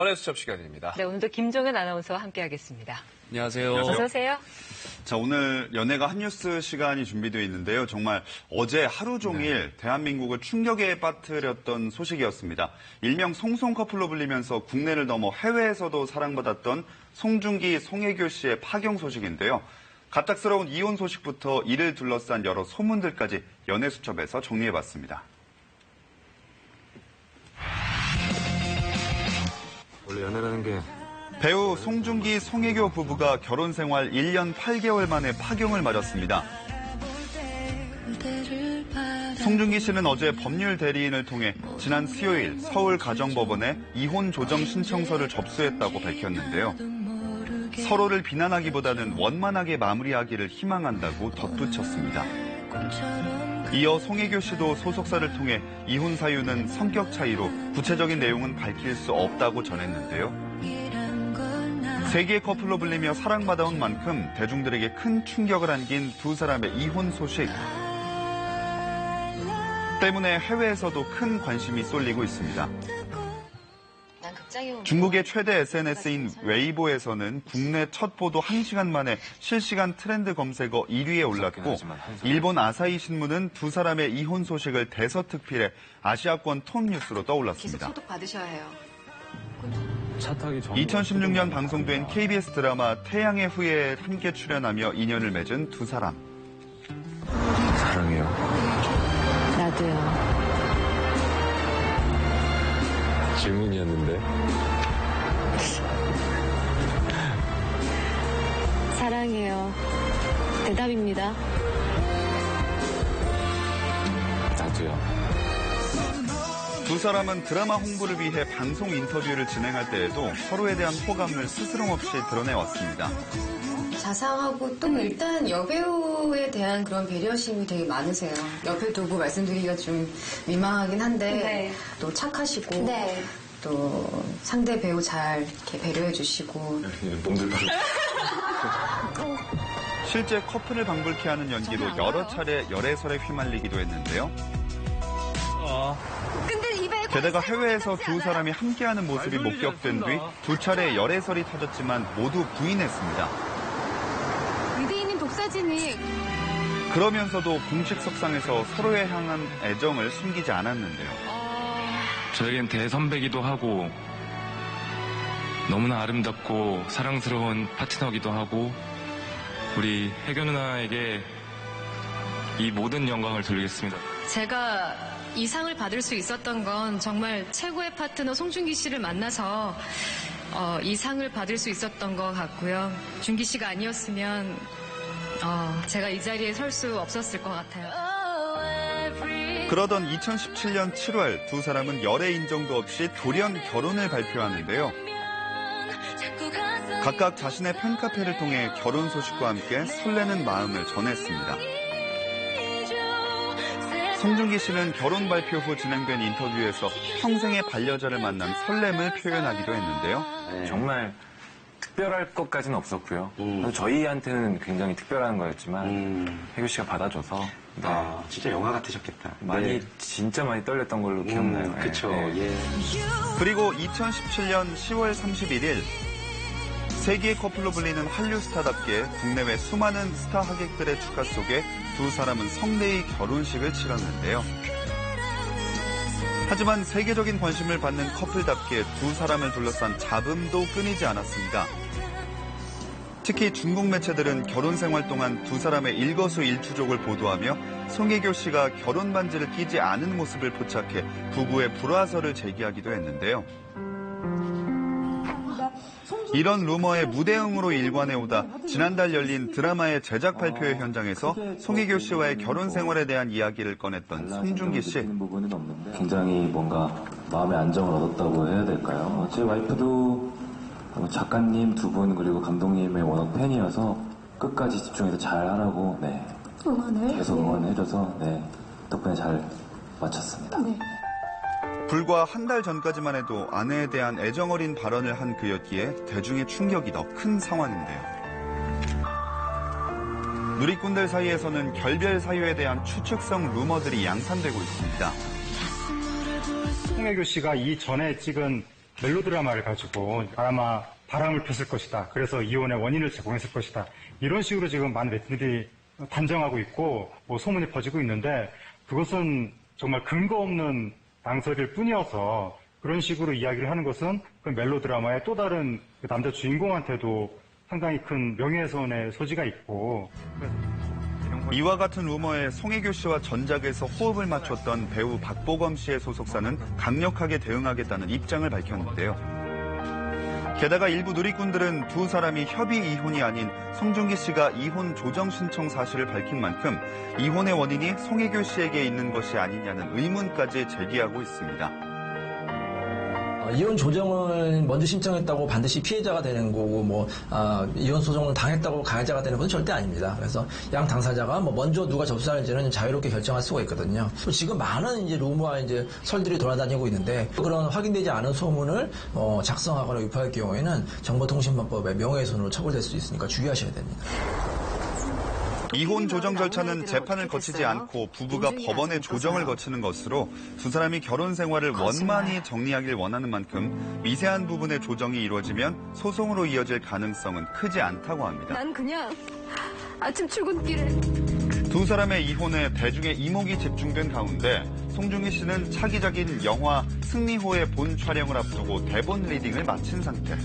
연애 수첩 시간입니다. 네, 오늘도 김종현 아나운서와 함께하겠습니다. 안녕하세요. 어서 오세요. 자, 오늘 연예가 핫뉴스 시간이 준비되어 있는데요. 정말 어제 하루 종일 대한민국을 충격에 빠뜨렸던 소식이었습니다. 일명 송송 커플로 불리면서 국내를 넘어 해외에서도 사랑받았던 송중기, 송혜교 씨의 파경 소식인데요. 갑작스러운 이혼 소식부터 이를 둘러싼 여러 소문들까지 연예수첩에서 정리해봤습니다. 원래 연애라는 게 배우 송중기, 송혜교 부부가 결혼 생활 1년 8개월 만에 파경을 맞았습니다. 송중기 씨는 어제 법률 대리인을 통해 지난 수요일 서울가정법원에 이혼 조정 신청서를 접수했다고 밝혔는데요. 서로를 비난하기보다는 원만하게 마무리하기를 희망한다고 덧붙였습니다. 이어 송혜교 씨도 소속사를 통해 이혼 사유는 성격 차이로 구체적인 내용은 밝힐 수 없다고 전했는데요. 세계의 커플로 불리며 사랑받아온 만큼 대중들에게 큰 충격을 안긴 두 사람의 이혼 소식 때문에 해외에서도 큰 관심이 쏠리고 있습니다. 중국의 최대 SNS인 웨이보에서는 국내 첫 보도 1시간 만에 실시간 트렌드 검색어 1위에 올랐고 일본 아사히 신문은 두 사람의 이혼 소식을 대서특필해 아시아권 톱 뉴스로 떠올랐습니다. 계속 소독 받으셔야 해요. 2016년 방송된 KBS 드라마 태양의 후예에 함께 출연하며 인연을 맺은 두 사람. 사랑해요. 나도요. 질문이었는데. 사랑해요. 대답입니다. 나도요. 두 사람은 드라마 홍보를 위해 방송 인터뷰를 진행할 때에도 서로에 대한 호감을 스스럼 없이 드러내왔습니다. 자상하고 또 일단 여배우에 대한 그런 배려심이 되게 많으세요. 옆에 두고 말씀드리기가 좀 민망하긴 한데 또 착하시고 또 상대 배우 잘 이렇게 배려해 주시고 몸들 실제 커플을 방불케 하는 연기로 여러 차례 열애설에 휘말리기도 했는데요. 게다가 해외에서 두 사람이 함께하는 모습이 목격된 뒤 두 차례 열애설이 터졌지만 모두 부인했습니다. 위대인님 독사진이 그러면서도 공식 석상에서 서로에 향한 애정을 숨기지 않았는데요. 저에겐 대선배기도 하고 너무나 아름답고 사랑스러운 파트너기도 하고 우리 혜교 누나에게 이 모든 영광을 돌리겠습니다. 제가 이 상을 받을 수 있었던 건 정말 최고의 파트너 송중기 씨를 만나서 이 상을 받을 수 있었던 것 같고요. 준기 씨가 아니었으면 제가 이 자리에 설 수 없었을 것 같아요. 그러던 2017년 7월 두 사람은 열애 인정도 없이 돌연 결혼을 발표하는데요. 각각 자신의 팬카페를 통해 결혼 소식과 함께 설레는 마음을 전했습니다. 송중기 씨는 결혼 발표 후 진행된 인터뷰에서 평생의 반려자를 만난 설렘을 표현하기도 했는데요. 정말 특별할 것까지는 없었고요. 저희한테는 굉장히 특별한 거였지만 혜교 씨가 받아줘서 진짜 영화 같으셨겠다. 진짜 많이 떨렸던 걸로 기억나요. 그렇죠. 예. 그리고 2017년 10월 31일 세계의 커플로 불리는 한류 스타답게 국내외 수많은 스타 하객들의 축하 속에 두 사람은 성대의 결혼식을 치렀는데요. 하지만 세계적인 관심을 받는 커플답게 두 사람을 둘러싼 잡음도 끊이지 않았습니다. 특히 중국 매체들은 결혼 생활 동안 두 사람의 일거수일투족을 보도하며 송혜교 씨가 결혼 반지를 끼지 않은 모습을 포착해 부부의 불화설을 제기하기도 했는데요. 이런 루머에 무대응으로 일관해오다 지난달 열린 드라마의 제작 발표회 현장에서 송혜교 씨와의 결혼 생활에 대한 이야기를 꺼냈던 송중기 씨. 굉장히 뭔가 마음의 안정을 얻었다고 해야 될까요? 제 와이프도 작가님 두 분 그리고 감독님의 워낙 팬이어서 끝까지 집중해서 잘하라고 계속 응원해줘서 덕분에 잘 마쳤습니다. 불과 한 달 전까지만 해도 아내에 대한 애정어린 발언을 한 그였기에 대중의 충격이 더 큰 상황인데요. 누리꾼들 사이에서는 결별 사유에 대한 추측성 루머들이 양산되고 있습니다. 송혜교 씨가 이전에 찍은 멜로드라마를 가지고 아마 바람을 폈을 것이다. 그래서 이혼의 원인을 제공했을 것이다. 이런 식으로 지금 많은 네티즌들이 단정하고 있고 소문이 퍼지고 있는데 그것은 정말 근거 없는 낭설일 뿐이어서 그런 식으로 이야기를 하는 것은 그 멜로드라마의 또 다른 그 남자 주인공한테도 상당히 큰 명예훼손의 소지가 있고 이와 같은 루머에 송혜교 씨와 전작에서 호흡을 맞췄던 배우 박보검 씨의 소속사는 강력하게 대응하겠다는 입장을 밝혔는데요. 게다가 일부 누리꾼들은 두 사람이 협의 이혼이 아닌 송중기 씨가 이혼 조정 신청 사실을 밝힌 만큼 이혼의 원인이 송혜교 씨에게 있는 것이 아니냐는 의문까지 제기하고 있습니다. 이혼 조정을 먼저 신청했다고 반드시 피해자가 되는 거고, 이혼 소송을 당했다고 가해자가 되는 건 절대 아닙니다. 그래서 양 당사자가 먼저 누가 접수하는지는 자유롭게 결정할 수가 있거든요. 또 지금 많은 이제 루머와 이제 설들이 돌아다니고 있는데 그런 확인되지 않은 소문을 작성하거나 유포할 경우에는 정보통신망법에 명예훼손으로 처벌될 수 있으니까 주의하셔야 됩니다. 이혼 조정 절차는 재판을 거치지 않고 부부가 법원의 조정을 거치는 것으로 두 사람이 결혼 생활을 원만히 정리하길 원하는 만큼 미세한 부분의 조정이 이루어지면 소송으로 이어질 가능성은 크지 않다고 합니다. 난 그냥 아침 출근길에 두 사람의 이혼에 대중의 이목이 집중된 가운데 송중기 씨는 차기작인 영화 승리호의 본 촬영을 앞두고 대본 리딩을 마친 상태.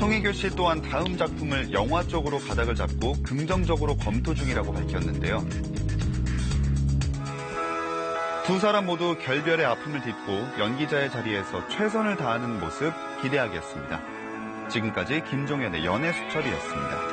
송혜교 씨 또한 다음 작품을 영화 쪽으로 가닥을 잡고 긍정적으로 검토 중이라고 밝혔는데요. 두 사람 모두 결별의 아픔을 딛고 연기자의 자리에서 최선을 다하는 모습 기대하겠습니다. 지금까지 김종현의 연애수첩이었습니다.